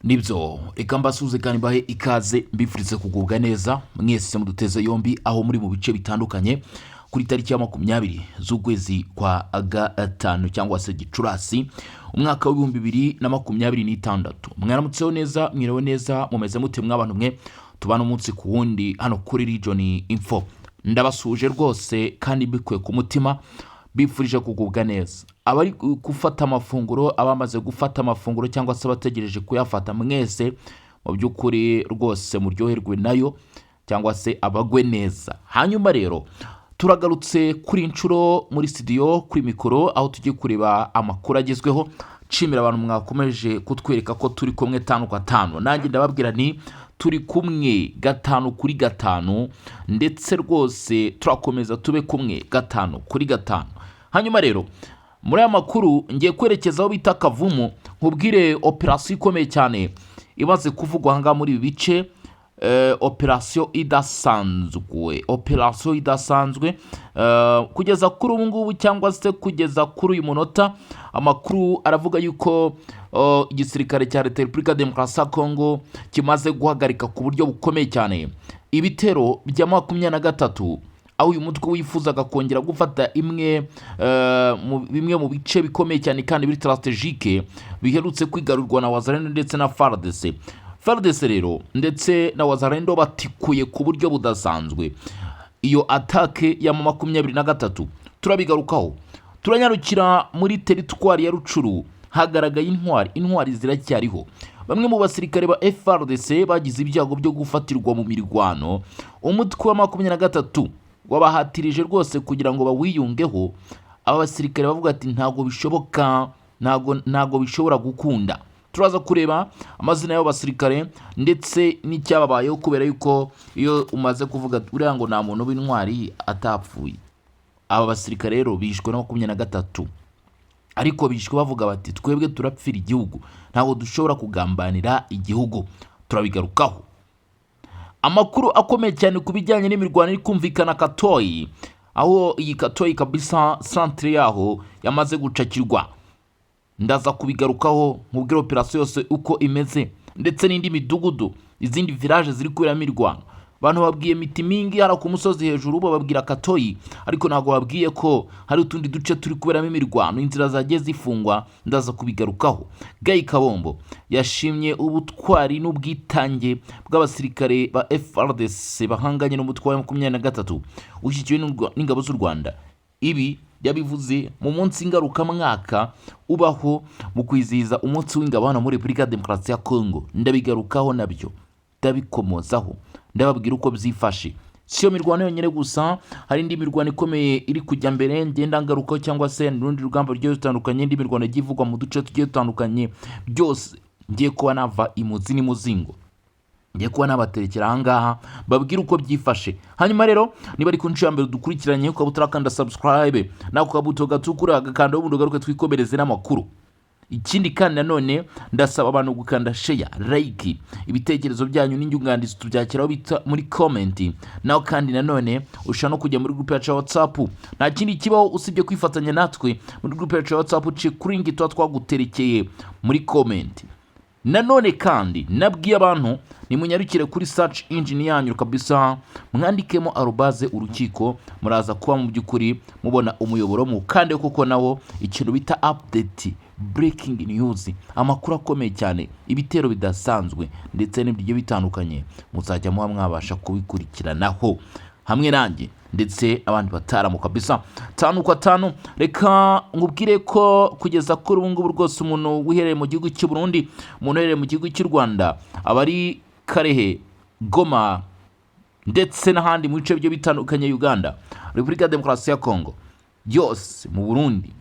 Nibyo reka mbasuze kandi mbahe ikaze mbifurize kugubwa neza mwese muduteze yombi aho muri mu bice bitandukanye kuri tariki ya 20 z'ukwezi kwa gatanu cyangwa se Gicurasi umwaka w'2026. Mwaramutseho neza, mwiriwe neza, mumeze mute mw'abantu mwe tubana umunsi ku wundi hano kuri Region Info. Ndabasuje rwose kandi mbikuye ku mutima bifurije kugubwa neza. Abari gufata amafunguro, abamaze gufata amafunguro cyangwa se bategereje kuyafata, mwese mu by'ukuri rwose muryoherwe nayo cyangwa se abagwe neza. Hanyuma rero turagarutse kuri inshuro muri studio kuri mikoro aho tugiye kureba amakuru agezweho. Nshimira abantu mwakomeje kutwereka ko turi kumwe 5 kwa 5. Nanjye ndababwira ni turi kumwe 5 kuri 5 ndetse rwose turakomeza tube kumwe 5 kuri 5. Hanyuma rero muri aya makuru ngiye kwerekeza aho bita Kavumu, nkubwire operasiyo ikomeye cyane imaze kuvugwa hanga muri ibi bice. Operasiyo idasanzwe kugeza kuri ubu ngubu cyangwa se kugeza kuri uyu munota. Amakuru aravuga yuko igisirikare cya Leta Repubulika Demokarasi ya Kongo kimaze guhagarika ku buryo bukomeye cyane ibitero bya 23 aho uyu mutwe wifuzaga kongera gufata bimwe mu bice bikomeye cyane kandi biri strategique biherutse kwigarurwa na Wazalendo ndetse na FARDC. FARDC rero ndetse na Wazalendo batikuye ku buryo budasanzwe iyo atake ya 23. Turabigarukaho, turanyarukira muri teritwari ya Rucuru. Hagaragaye intwari ziracyariho. Bamwe mu basirikare ba FARDC bagize ibyago byo gufatirwa mu mirwano. Umutwe wa 23 wabahatirije rwose kugira ngo bawiyungeho. Aba basirikare bavuga ati ntago bishoboka, ntago bishobora gukunda. Turaza kureba amazina y'abo basirikare ndetse n'icyababayeho, kubera yuko iyo umaze kuvuga uriya ngo nta muntu w'intwari atapfuye. Aba basirikare rero bishwe na 23 ariko bishwe bavuga bati twebwe turapfira igihugu, ntago dushobora kugambanira igihugu. Turabigarukaho. Amakuru akomeye cyane kubijyanye n'imirwano iri kumvikana Katoyi, aho iyi Katoyi kabisa centre yaho yamaze gucakirwa. Ndaza kubigarukaho nkubwira operasiyo yose uko imeze ndetse n'indi midugudu, izindi village ziri kubera mirwano. Abantu babwiye Mitimingi hara ku musozi hejuru bababwira Katoyi, ariko ntago babwiye ko hari utundi duce turi kuberamo imirwano, inzira zagiye zifungwa. Ndaza kubigarukaho. Gayi Kabombo yashimye ubutwari n'ubwitange bw'abasirikare ba FARDC bahanganye n'umutwe wa 23 ushyikiwe n'ingabo z'u Rwanda. Ibi yabivuze mu munsi ngaruka mwaka ubaho mu kwizihiza umunsi w'ingabo hano muri Repubulika Demokarasi ya Kongo. Ndabigarukaho nabyo, ndabikomozaho, ndababwira uko byifashe. Siyo mirwano yonyine gusa, hari indi mirwano ikomeye iri kujya mbere ngenda ngarukaho, cyangwa se n'urundi rugamba rugiye rutandukanye, indi mirwano igiye ivugwa mu duce tugiye dutandukanye. Byose ngiye kuba nava imuzi n'imuzingo, ngiye kuba nabaterekera ahangaha babwira uko byifashe. Hanyuma rero niba ari ku nshuro ya mbere dukurikiranye ukaba utarakanda subscribe nako kabuto gatukura agakanda ubundi ugaruke twikomereze n'amakuru. Ikindi kandi nanone ndasaba abantu gukanda share, like, ibitekerezo byanyu n'inyunganizi tubyakiraho bita muri comment. Naho kandi nanone ushaka no kujya muri group ya WhatsApp, nta kindi kibaho usibye kwifatanya natwe muri group ya WhatsApp. Che kuri ngi twaguterekeye muri comment. Nanone kandi nabwiye abantu nimunyarukire kuri search engine yanyu kabisa, mwandikemo @urukiko, muraza kuba mu by'ukuri mubona umuyoboro mu kandi kuko nawo ikintu bita update, breaking news, amakuru akomeye cyane, ibitero bidasanzwe ndetse n'ibyo bitandukanye muzajya muba mwabasha kubikurikiranaho hamwe nanjye ndetse abandi bataramu kabisa. 5 kwa 5. Reka ngubwire ko kugeza kuri ubu ngubu rwose umuntu wihereye mu gihugu cy'u Burundi, umuntu wihereye mu gihugu cy'u Rwanda, abari Karehe, Goma ndetse n'ahandi mu bice byo bitandukanye, Uganda, Repubulika Demokarasi ya Kongo, yose mu Burundi,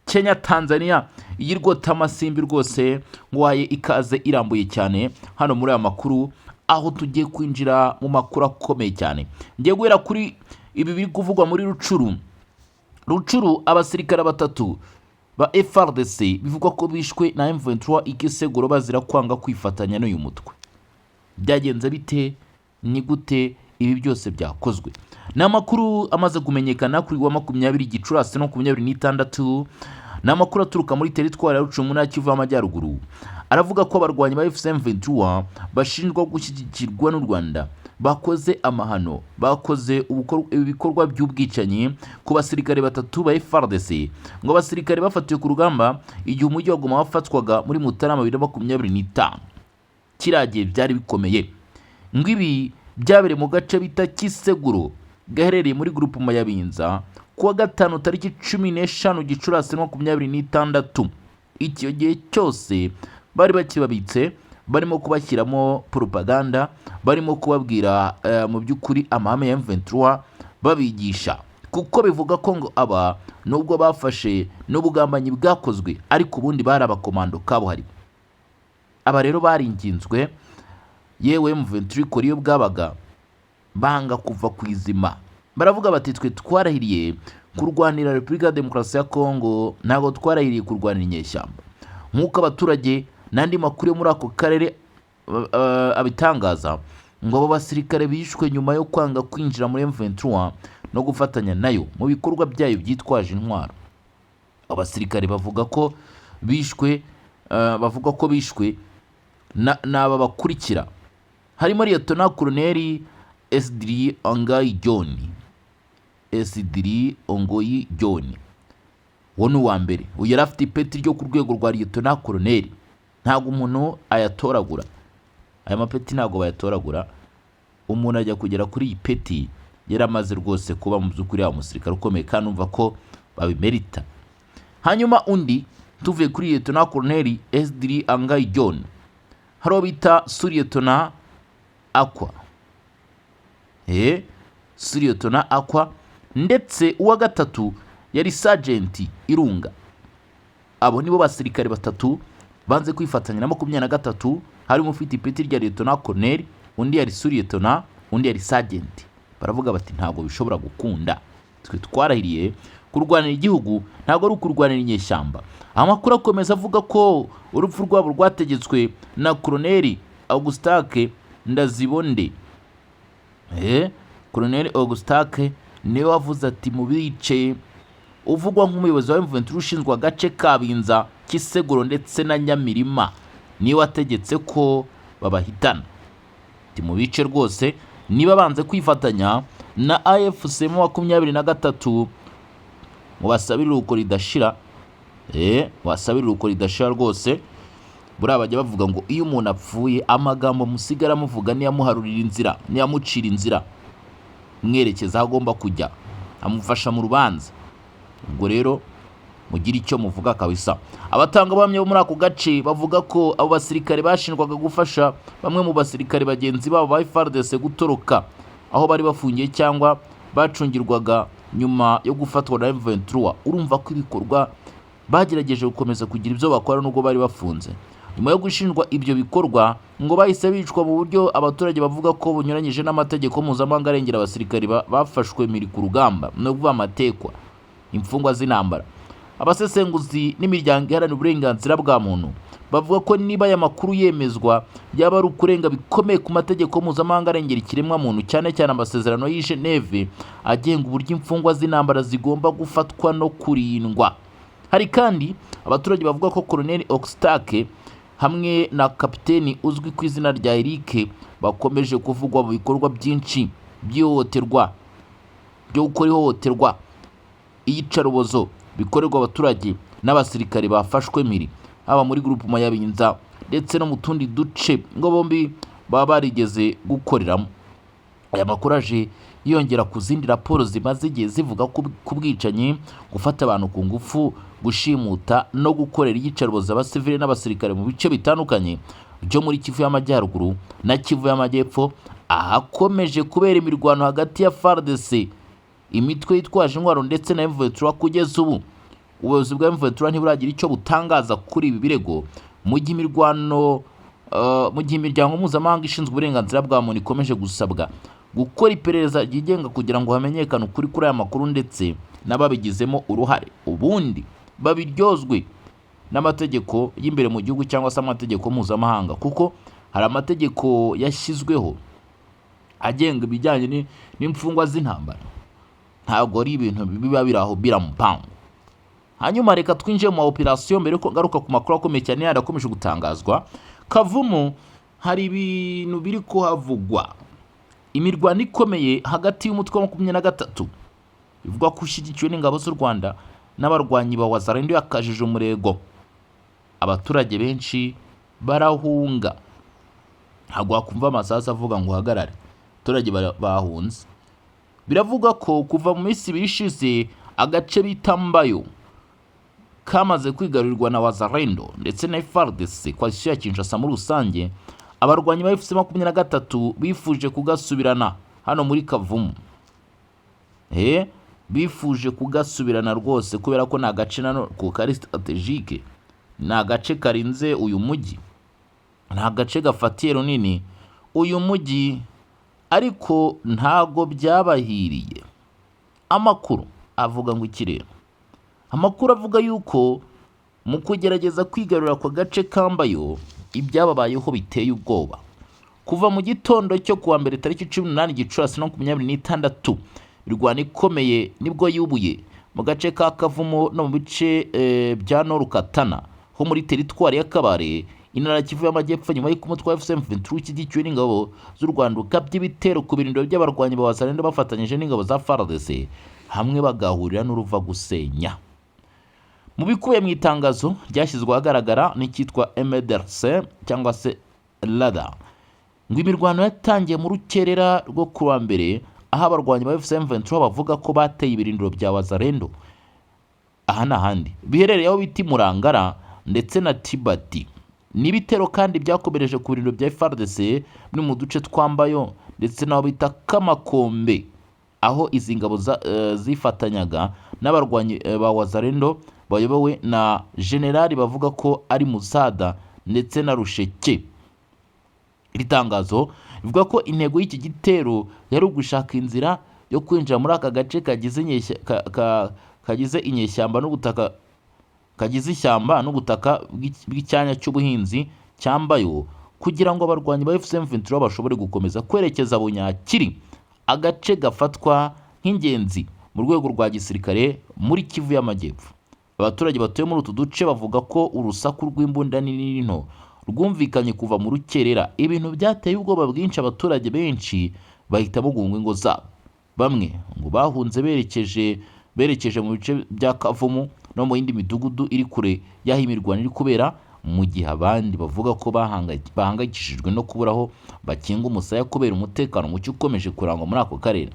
Kenya, Tanzania, iyirwota amasimbi rwose ngwaye ikaze irambuye cyane hano muri aya makuru, aho tugiye kwinjira mu makuru akomeye cyane. Ngiye guhera kuri ibi biri kuvugwa muri Rucuru. Abasirikare 3 ba FARDC bivugwa ko bishwe na M23 igiseguro bazira kwanga kwifatanya n'uyu mutwe. Byagenze bite? Ni gute ibi byose byakozwe? N'amakuru amaze kumenyekana kuri wa 20 Gicurasi no 26 ni amakuru aturuka muri teritwari ya Rucumu na Kivu y'Amajyaruguru. Aravuga ko abarwanyi ba FCM23 bashinjwa gushyigikirwa n'u Rwanda bakoze amahano, bakoze ibikorwa by'ubwicanyi ku basirikare batatu ba FARDC. Ngo abasirikare bafatiwe ku rugamba igihe umujyi wa Goma wafatwaga muri Mutarama 2025. Kiragiye byari bikomeye. Ngo ibi byabere mu gace bita Kiseguro gaherereye muri groupement ya Binza kuwa gatanu tariki 15 Gicurasi 2026. Icyo gihe cyose bari bakibabitse, barimo kubashyiramo propaganda, barimo kubabwira mu by'ukuri amahame ya M23, babigisha kuko bivuga ko ngo aba nubwo bafashe n'ubugambanyi bwakozwe ariko ubundi bari abakomando kabuhari. Aba rero baringinzwe, yewe M23 kuri yo bwabaga banga kuva ku izima. Baravuga bati twe twarahiriye kurwanira Repubulika Demokarasi ya Kongo, ntago twarahiriye kurwanira inyeshyamba nk'uko abaturage n'andi makuru yo muri ako karere abitangaza. Ngo abo basirikare bishwe nyuma yo kwanga kwinjira muri M23 no gufatanya nayo mu bikorwa byayo byitwaje intwaro. Abasirikare bavuga ko bishwe n'aba bakurikira, harimo Lieutenant Colonel Esdri Ongoyi John. Uwo ni uwa mbere, uyu yari afite ipeti ryo ku rwego rwa Lieutenant Colonel. Ntabwo umuntu ayatoragura, aya mapeti ntabwo bayatoragura. Umuntu ajya kugera kuri iyi peti yaramaze rwose kuba mu by'ukuri ya musirikare ukomeye kandi umva ko babimerita. Hanyuma undi tuvuye kuri Lieutenant Colonel Esdri Angai John, haro bita Lieutenant Aqua. Lieutenant Aqua, ndetse uwa gatatu yari Sergeant Irunga. Abo nibo basirikare batatu banze kwifatanya na 23, harimo ufite ipeti rya Lieutenant Colonel, undi yari Lieutenant, undi yari Sergeant. Baravuga bati ntabwo bishobora gukunda, twe twarahiriye kurwanira igihugu, ntabwo ari ukurwanira inyeshyamba. Amakuru akomeza avuga ko urupfu rwabo rwategetswe na Colonel Augustake Ndazibonde. Colonel Augustake niwe wavuze ati mu bice uvugwa nk'umuyobozi wa M23 ushinzwe agace ka Binza, Kiseguro ndetse na Nyamirima, niwe wategetse ko babahitana. Ati mu bice rwose niba banze kwifatanya na AFC 23 mu basabirira uko ridashira. Wasabirira uko ridashira rwose. Buriya bajya bavuga ngo iyo umuntu apfuye amagambo musigara muvuga niyamuharurira inzira, niyamucira inzira, mwerekeza aho agomba kujya, amufasha mu rubanza. Ubwo rero mugira icyo muvuga kabisa. Abatanga bamye bo muri ako gace bavuga ko abo basirikare bashinjwaga gufasha bamwe mu basirikare bagenzi babo ba FARDC gutoroka aho bari bafungiye cyangwa bacungirwaga nyuma yo gufatwa na M23. Urumva ko ibikorwa bagerageje gukomeza kugira ibyo bakora nubwo bari bafunze. Nyuma yo gushinjwa ibyo bikorwa ngo bahise bicwa mu buryo abaturage bavuga ko bunyuranyije n'amategeko mpuzamahanga arengera abasirikare bafashwe miri ku rugamba no kuva amatekwa, imfungwa z'intambara. Abasesenguzi n'imiryango iharanira uburenganzira bwa muntu bavuga ko niba aya makuru yemezwa yaba ari ukurenga bikomeye ku mategeko mpuzamahanga arengera ikiremwa muntu, cyane cyane amasezerano y'i Geneve agenga uburyo imfungwa z'intambara zigomba gufatwa no kurindwa. Hari kandi abaturage bavuga ko Colonel Oxtake hamwe na kapiteni uzwi ku izina rya Eric bakomeje kuvugwa mu bikorwa byinshi by'ihohoterwa, byo gukora ihohoterwa, iyicarubozo bikorerwa abaturage n'abasirikare bafashwe miri, haba muri groupement ya Binza ndetse no mu tundi duce ngo bombi baba barigeze gukoreramo. Aya makuru aje yongera ku zindi raporo zimaze igihe zivuga ku bwicanyi, gufata abantu ku ngufu, gushimuta no gukorera iyicarubozo abasivile n'abasirikare mu bice bitandukanye byo muri Kivu y'Amajyaruguru na Kivu y'Amajyepfo, ahakomeje kubera imirwano hagati ya FARDC, imitwe yitwaje intwaro ndetse na M23. Kugeza ubu ubuyobozi bwa M23 ntiburagira icyo butangaza kuri ibi birego, mu gihe imiryango mpuzamahanga ishinzwe uburenganzira bwa muntu ikomeje gusabwa gukora iperereza ryigenga kugira ngo hamenyekane ukuri kuri aya makuru ndetse n'ababigizemo uruhare, ubundi babiryozwe n'amategeko y'imbere mu gihugu cyangwa se amategeko mpuzamahanga, kuko hari amategeko yashyizweho agenga ibijyanye n'imfungwa z'intambara. Ntabwo ari ibintu biba biraho biramupango. hanyuma reka twinjiye mu operation mbere ko ngaruka ku makuru akomeye cyane yarakomeje gutangazwa. Kavumu hari ibintu biri kuhavugwa, imirwano ikomeye hagati y'umutwe wa 23 bivugwa ko ushyigikiwe n'ingabo z'u Rwanda n'abarwanyi ba Wazalendo yakajije umurego. Abaturage benshi barahunga, ntabwo wakumva amasasu avuga ngo uhagarare, abaturage bahunze. Biravuga ko kuva mu minsi bishize agace bita Mbayo kamaze kwigarurirwa na Wazalendo ndetse na FARDC kwa ya Kinshasa muri rusange. Abarwanyi ba FC23 bifuje kugasubirana hano muri Kavumu. Bifuje kugasubirana rwose kubera ko na gace nano ku kari strategique, na gace karinze uyu mujyi, nta gace gafatiye runini uyu mujyi, ariko ntago byabahiriye. Amakuru avuga ngo ikirere, amakuru avuga yuko mu kugerageza kwigarura kwa gace kambayo ibyababayeho biteye ubwoba. Kuva mu gitondo cyo kuwa mbere tariki 18 Gicurasi 2026 birwana ikomeye nibwo yubuye mu gace ka Kavumu no mu bice bya Norukatana ho muri teritwari ya Kabare, Intara Kivu y'Amajyepfo, nyuma y'uko umutwe wa FC23 ushyigikiwe n'ingabo z'u Rwanda ukabye ibitero ku birindiro by'abarwanyi ba Wazalendo bafatanyije n'ingabo za FARDC hamwe bagahurira n'uruva gusenya. Mu bikubiye mu itangazo ryashyizwe ahagaragara n'icyitwa MDRC cyangwa se LADA, ngo imirwano yatangiye mu rukerera rwo kuwa mbere, aho abarwanyi ba FC23 bavuga ko bateye ibirindiro bya Wazalendo aha n'ahandi biherereye aho biti Murangara ndetse na Tibati. N'ibitero kandi byakomereje ku birindiro bya FARDC muri mu duce twambayo ndetse n'aho bita Kamakombe, aho izi ngabo zifatanyaga n'abarwanyi ba Wazalendo bayobowe na generali bavuga ko ari Musada ndetse na Rusheke. Iri tangazo rivuga ko intego y'iki gitero yari ugushaka inzira yo kwinjira muri aka gace kagize inyeshyamba n'ubutaka kagize ishyamba n'ubutaka bw'icyanya cy'ubuhinzi cyambayo, kugira ngo abarwanyi ba FC23 bashobore gukomeza kwerekeza Bunyakiri, agace gafatwa nk'ingenzi mu rwego rwa gisirikare muri Kivu y'Amajyepfo. Abaturage batuye muri utu duce bavuga ko urusaku rw'imbunda nini nto rwumvikanye kuva mu rukerera, ibintu byateye ubwoba bwinshi. Abaturage benshi bahita guhunga ingo zabo, bamwe ngo bahunze berekeje mu bice bya Kavumu no mu yindi midugudu iri kure y'aho imirwano iri kubera, mu gihe abandi bavuga ko bahangayikishijwe no kuburaho bakinga umusaya kubera umutekano muke ukomeje kurangwa muri ako karere.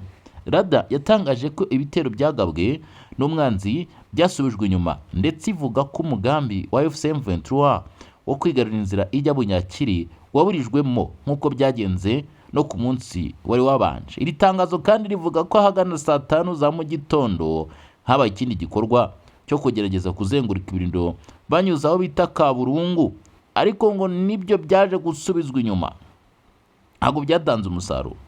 Rada yatangaje ko ibitero byagabwe n'umwanzi byasubijwe inyuma, ndetse ivuga ko umugambi wa FC23 wo kwigarurira inzira ijya Bunyakiri waburijwemo nk'uko byagenze no ku munsi wari wabanje. Iri tangazo kandi rivuga ko ahagana saa 5 za mu gitondo habaye ikindi gikorwa cyo kugerageza kuzenguruka ibirindiro banyuze aho bita Kaburungu, ariko ngo nibyo byaje gusubizwa inyuma, ntabwo byatanze umusaruro.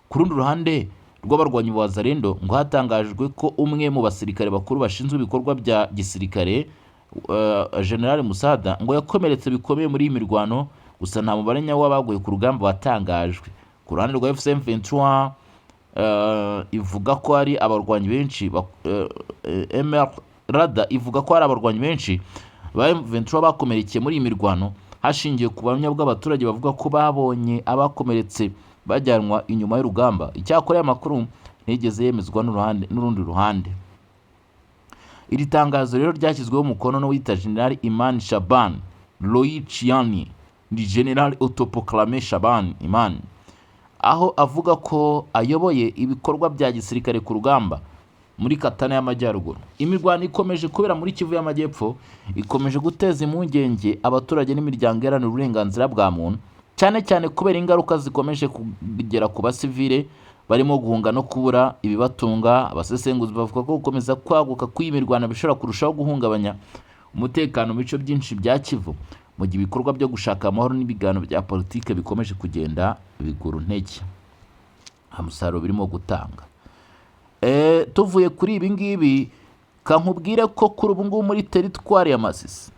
Ku rundi ruhande rw'abarwanyi ba Wazalendo ngo hatangajwe ko umwe mu basirikare bakuru bashinzwe ibikorwa bya gisirikare General Musada ngo yakomeretse bikomeye muri iyi mirwano, gusa nta mubare nyawo w'abaguye ku rugamba watangajwe. Ku ruhande rwa FC23 ivuga ko ari abarwanyi benshi Rada ivuga ko hari abarwanyi benshi ba M23 bakomerekeye muri iyi mirwano, hashingiye ku bamenya bw'abaturage bavuga ko babonye abakomeretse bajyanwa inyuma y'urugamba. Icyakora y'amakuru ntigeze yemezwa n'urundi ruhande. Iri tangazo rero ryashyizweho umukono no wita General Iman Shaban Loichiani, ni General autoproclamé Shaban Iman, aho avuga ko ayoboye ibikorwa bya gisirikare ku rugamba muri Katana y'Amajyaruguru. Imirwano ikomeje kubera muri Kivu y'Amajyepfo, ikomeje guteza impungenge abaturage n'imiryango iharanira uburenganzira bwa muntu, cyane cyane kubera ingaruka zikomeje kugera ku basivile barimo guhunga no kubura ibibatunga. Abasesenguzi bavuga ko gukomeza kwaguka kw'imirwano bishobora kurushaho guhungabanya umutekano mu bice byinshi bya Kivu, mu gihe ibikorwa byo gushaka amahoro n'ibiganiro bya politike bikomeje kugenda bigura intege, nta musaruro birimo gutanga. Tuvuye kuri ibi ngibi, kankubwire ko kuri ubu ngubu muri teritwari ya Masisi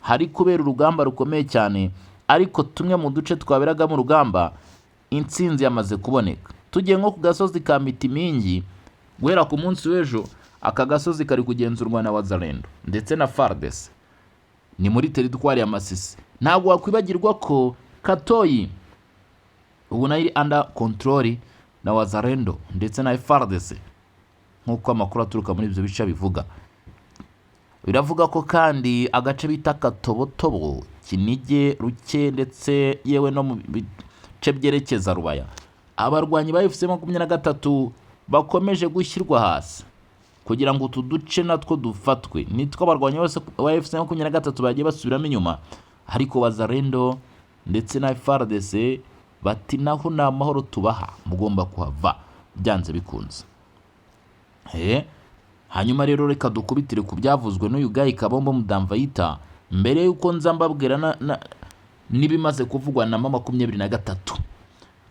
hari kubera urugamba rukomeye cyane, ariko tumwe mu duce twaberagamo urugamba intsinzi yamaze kuboneka. Tugiye nko ku gasozi ka Mitimingi, guhera ku munsi w'ejo aka gasozi kari kugenzurwa na Wazalendo ndetse na FARDC, ni muri teritwari ya Masisi. Ntabwo wakwibagirwa ko Katoyi ubu nayo iri under control na Wazalendo ndetse na FARDC nk'uko amakuru aturuka muri ibyo bice bivuga. Biravuga ko kandi agace bita Katobotobo, Kinigi, Ruke ndetse yewe no mu bice byerekeza Rubaya, abarwanyi ba FC23 bakomeje gushyirwa hasi kugira ngo utu duce natwo dufatwe. Nitwo abarwanyi bose ba FC23 bagiye basubiramo inyuma, ariko Wazalendo ndetse na FARDC bati naho nta mahoro tubaha, mugomba kuhava byanze bikunze. Hanyuma rero reka dukubitire ku byavuzwe n'uyu Guy Kabombo Mudamvayita mbere yuko nza mbabwira nibimaze kuvugwa na M23.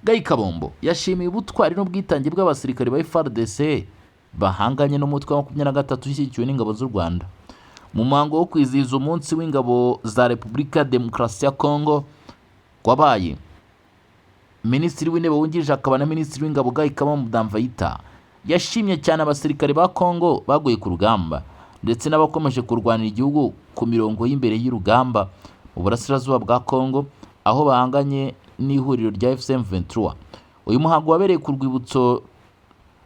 Guy Kabombo yashimiye ubutwari n'ubwitange bw'abasirikare ba FARDC bahanganye n'umutwe wa 23 ushyigikiwe n'ingabo z'u Rwanda mu muhango wo kwizihiza umunsi w'ingabo za Repubulika Demokarasi ya Kongo wabaye. Minisitiri w'Intebe wungirije akaba na Minisitiri w'Ingabo Guy Kabombo Mudamvayita yashimye cyane abasirikare ba Kongo baguye ku rugamba ndetse n'abakomeje kurwanira igihugu ku mirongo y'imbere y'urugamba mu burasirazuba bwa Kongo aho bahanganye n'ihuriro rya FCM23. Uyu muhango wabereye ku rwibutso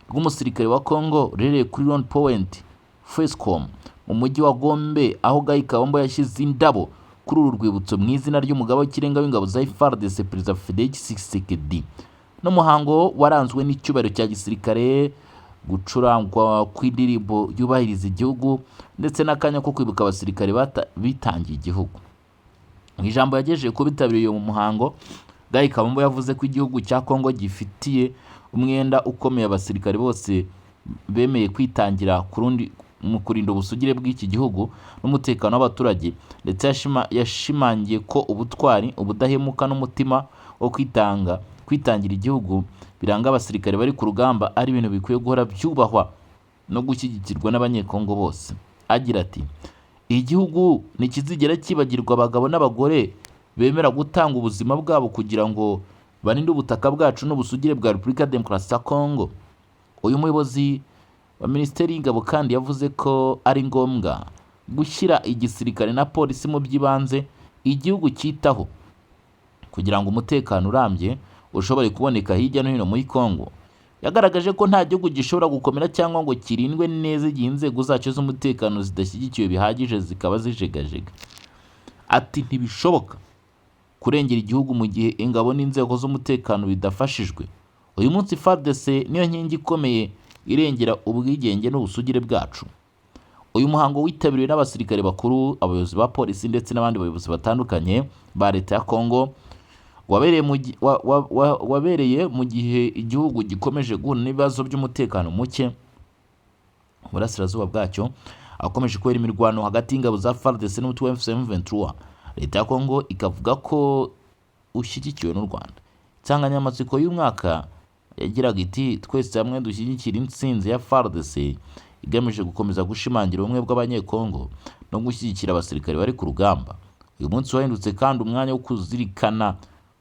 rw'umusirikare wa Kongo rurereye kuri Rond Point Fescom mu mujyi wa Gombe, aho Guy Kabombo yashyize indabo kuri uru rwibutso mu izina ry'umugaba w'ikirenga w'ingabo za FARDC Perezida Félix Tshisekedi. N'umuhango waranzwe n'icyubahiro cya gisirikare, gucurangwa kw'indirimbo yubahiriza igihugu ndetse n'akanya ko kwibuka abasirikare bitangiye igihugu. Mu ijambo yagejeje ku bitabiriye mu muhango, Guy Kabombo yavuze ko igihugu cya Kongo gifitiye umwenda ukomeye abasirikare bose bemeye kwitangira mu kurinda ubusugire bw'iki gihugu n'umutekano w'abaturage, ndetse yashimangiye ko ubutwari, ubudahemuka n'umutima wo kwitangira igihugu biranga abasirikare bari ku rugamba ari ibintu bikwiye guhora byubahwa no gushyigikirwa n'abanyekongo bose. Agira ati igihugu ntikizigera kibagirwa abagabo n'abagore bemera gutanga ubuzima bwabo kugira ngo barinde ubutaka bwacu n'ubusugire bwa Repubulika Demokarasi ya Kongo. Uyu muyobozi wa Minisiteri y'Ingabo kandi yavuze ko ari ngombwa gushyira igisirikare na polisi mu by'ibanze igihugu cyitaho kugira ngo umutekano urambye ushobore kuboneka hirya no hino muri Kongo. Yagaragaje ko nta gihugu gishobora gukomera cyangwa ngo kirindwe neza igihe inzego zacyo z'umutekano zidashyigikiwe bihagije zikaba zijegajega. Ati ntibishoboka kurengera igihugu mu gihe ingabo n'inzego z'umutekano bidafashijwe. Uyu munsi FARDC niyo nkingi ikomeye irengera ubwigenge n'ubusugire bwacu. Uyu muhango witabiriwe n'abasirikare bakuru, abayobozi ba polisi ndetse n'abandi bayobozi batandukanye ba leta ya Kongo, wabereye mu gihe igihugu gikomeje guhura n'ibibazo by'umutekano muke mu burasirazuba bwacyo, akomeje kubera imirwano hagati y'ingabo za FARDC n'umutwe wa FCM23. Leta ya Kongo ikavuga ko ushyigikiwe n'u Rwanda. Insanganyamatsiko y'umwaka yagiraga iti twese hamwe dushyigikira intsinzi ya FARDC, igamije gukomeza gushimangira ubumwe bw'abanyekongo no gushyigikira abasirikare bari ku rugamba. Uyu munsi wahindutse kandi umwanya wo kuzirikana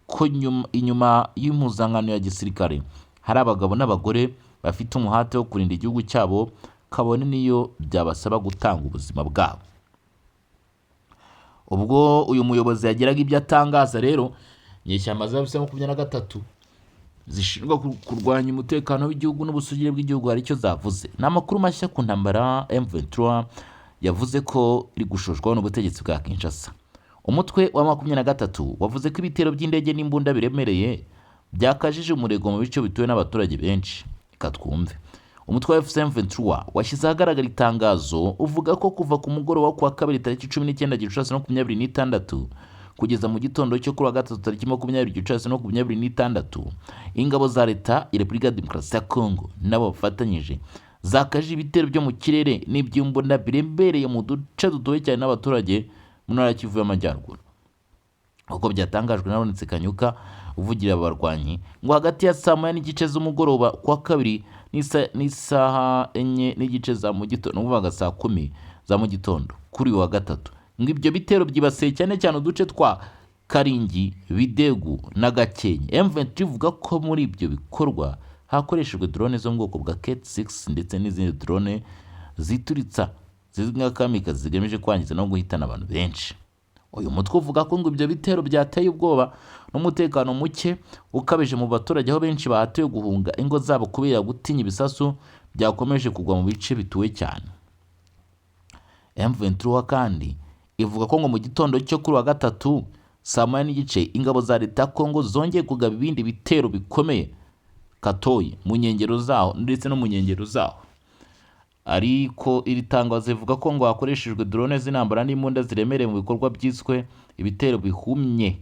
ko inyuma y'impuzankano ya gisirikare hari abagabo n'abagore bafite umuhate wo kurinda igihugu cyabo kabone niyo byabasaba gutanga ubuzima bwabo. Ubwo uyu muyobozi yageraga ibyo atangaza rero, inyeshyamba za FC23 zishinzwe kurwanya umutekano w'igihugu n'ubusugire bw'igihugu hari icyo zavuze. Ni amakuru mashya ku ntambara M23 yavuze ko iri gushoshwaho n'ubutegetsi bwa Kinshasa. Umutwe wa 23 wavuze ko ibitero by'indege n'imbunda biremereye byakajije umurego mu bice bituwe n'abaturage benshi. Katwumve. Umutwe wa FC23 washyize ahagaragara itangazo uvuga ko kuva ku mugoroba kwa kabiri tariki 19 Gicurasi 2026 kugeza mu gitondo cyo kuri wa gatatu tariki 20 Gicurasi 2026 ingabo za leta ya Repubulika Demokarasi ya Kongo nabo bafatanyije zakaje ibitero byo mu kirere n'iby'imbunda birembereye mu duce dutuwe cyane n'abaturage mu ntara ya Kivu y'Amajyaruguru. Uko byatangajwe na Ronitse Kanyuka uvugira abarwanyi ngo hagati ya saa 9 n'igice z'umugoroba kwa kabiri n'isaha 4 n'igice za mu gitondo, n'uvuga saa 10 za mu gitondo kuri wa gatatu, ngo ibyo bitero byibasiye cyane cyane uduce twa Karingi, Bidegu na Gakenke. M23 ivuga ko muri ibyo bikorwa hakoreshejwe drone zo mu bwoko bwa Cat 6 ndetse n'izindi drone zituritsa zizwi nka kamikazi zigamije kwangiza no guhitana abantu benshi. Uyu mutwe uvuga ko ngo ibyo bitero byateye ubwoba n'umutekano muke ukabije mu baturage, aho benshi bahatiwe guhunga ingo zabo kubera gutinya ibisasu byakomeje kugwa mu bice bituwe cyane. M23 kandi ivuga ko ngo mu gitondo cyo kuri wa gatatu saa moya n'igice ingabo za leta ya Kongo zongeye kugaba ibindi bitero bikomeye Katoyi mu nkengero zaho ndetse no mu nkengero zaho. Ariko iri tangazo rivuga ko ngo hakoreshejwe drone z'intambara n'imbunda ziremereye mu bikorwa byiswe ibitero bihumye,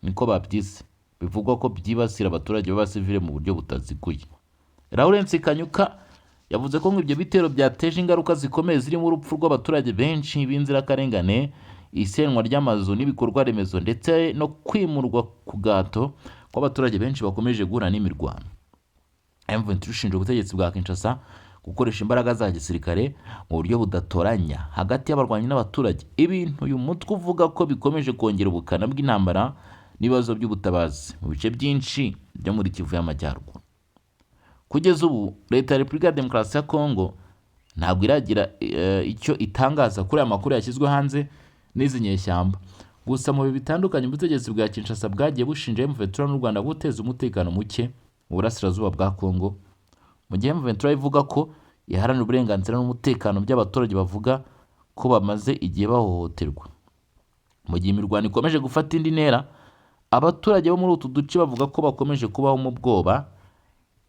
niko babyise, bivugwa ko byibasira abaturage b'abasivile mu buryo butaziguye. Lawrence Kanyuka yavuze ko ngo ibyo bitero byateje ingaruka zikomeye zirimo urupfu rw'abaturage benshi b'inzirakarengane, isenywa ry'amazu n'ibikorwa remezo ndetse no kwimurwa ku gato kw'abaturage benshi bakomeje guhura n'imirwano. M23 ishinja ubutegetsi bwa Kinshasa gukoresha imbaraga za gisirikare mu buryo budatoranya hagati y'abarwanyi n'abaturage, ibintu uyu mutwe uvuga ko bikomeje kongera ubukana bw'intambara n'ibibazo by'ubutabazi mu bice byinshi byo muri Kivu y'Amajyaruguru. Kugeza ubu leta ya Repubulika ya Demokarasi ya Kongo ntabwo iragira icyo itangaza kuri aya makuru yashyizwe hanze n'izi nyeshyamba. Gusa mu bihe bitandukanye ubutegetsi bwa Kinshasa bwagiye bushinja M23 n'u Rwanda guteza umutekano muke mu burasirazuba bwa Kongo, mu gihe M23 ivuga ko iharanira uburenganzira n'umutekano by'abaturage bavuga ko bamaze igihe bahohoterwa. Mu gihe imirwano ikomeje gufata indi ntera, abaturage bo muri utu duce bavuga ko bakomeje kubaho mu bwoba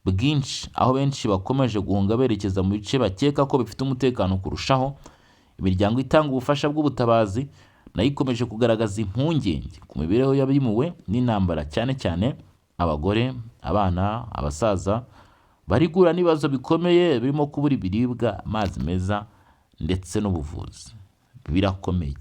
bwinshi, aho benshi bakomeje guhunga berekeza mu bice bakeka ko bifite umutekano kurushaho. Imiryango itanga ubufasha bw'ubutabazi nayo ikomeje kugaragaza impungenge ku mibereho y'abimuwe n'intambara, cyane cyane abagore, abana, abasaza bari guhura n'ibibazo bikomeye birimo kubura ibiribwa, amazi meza ndetse n'ubuvuzi birakomeye.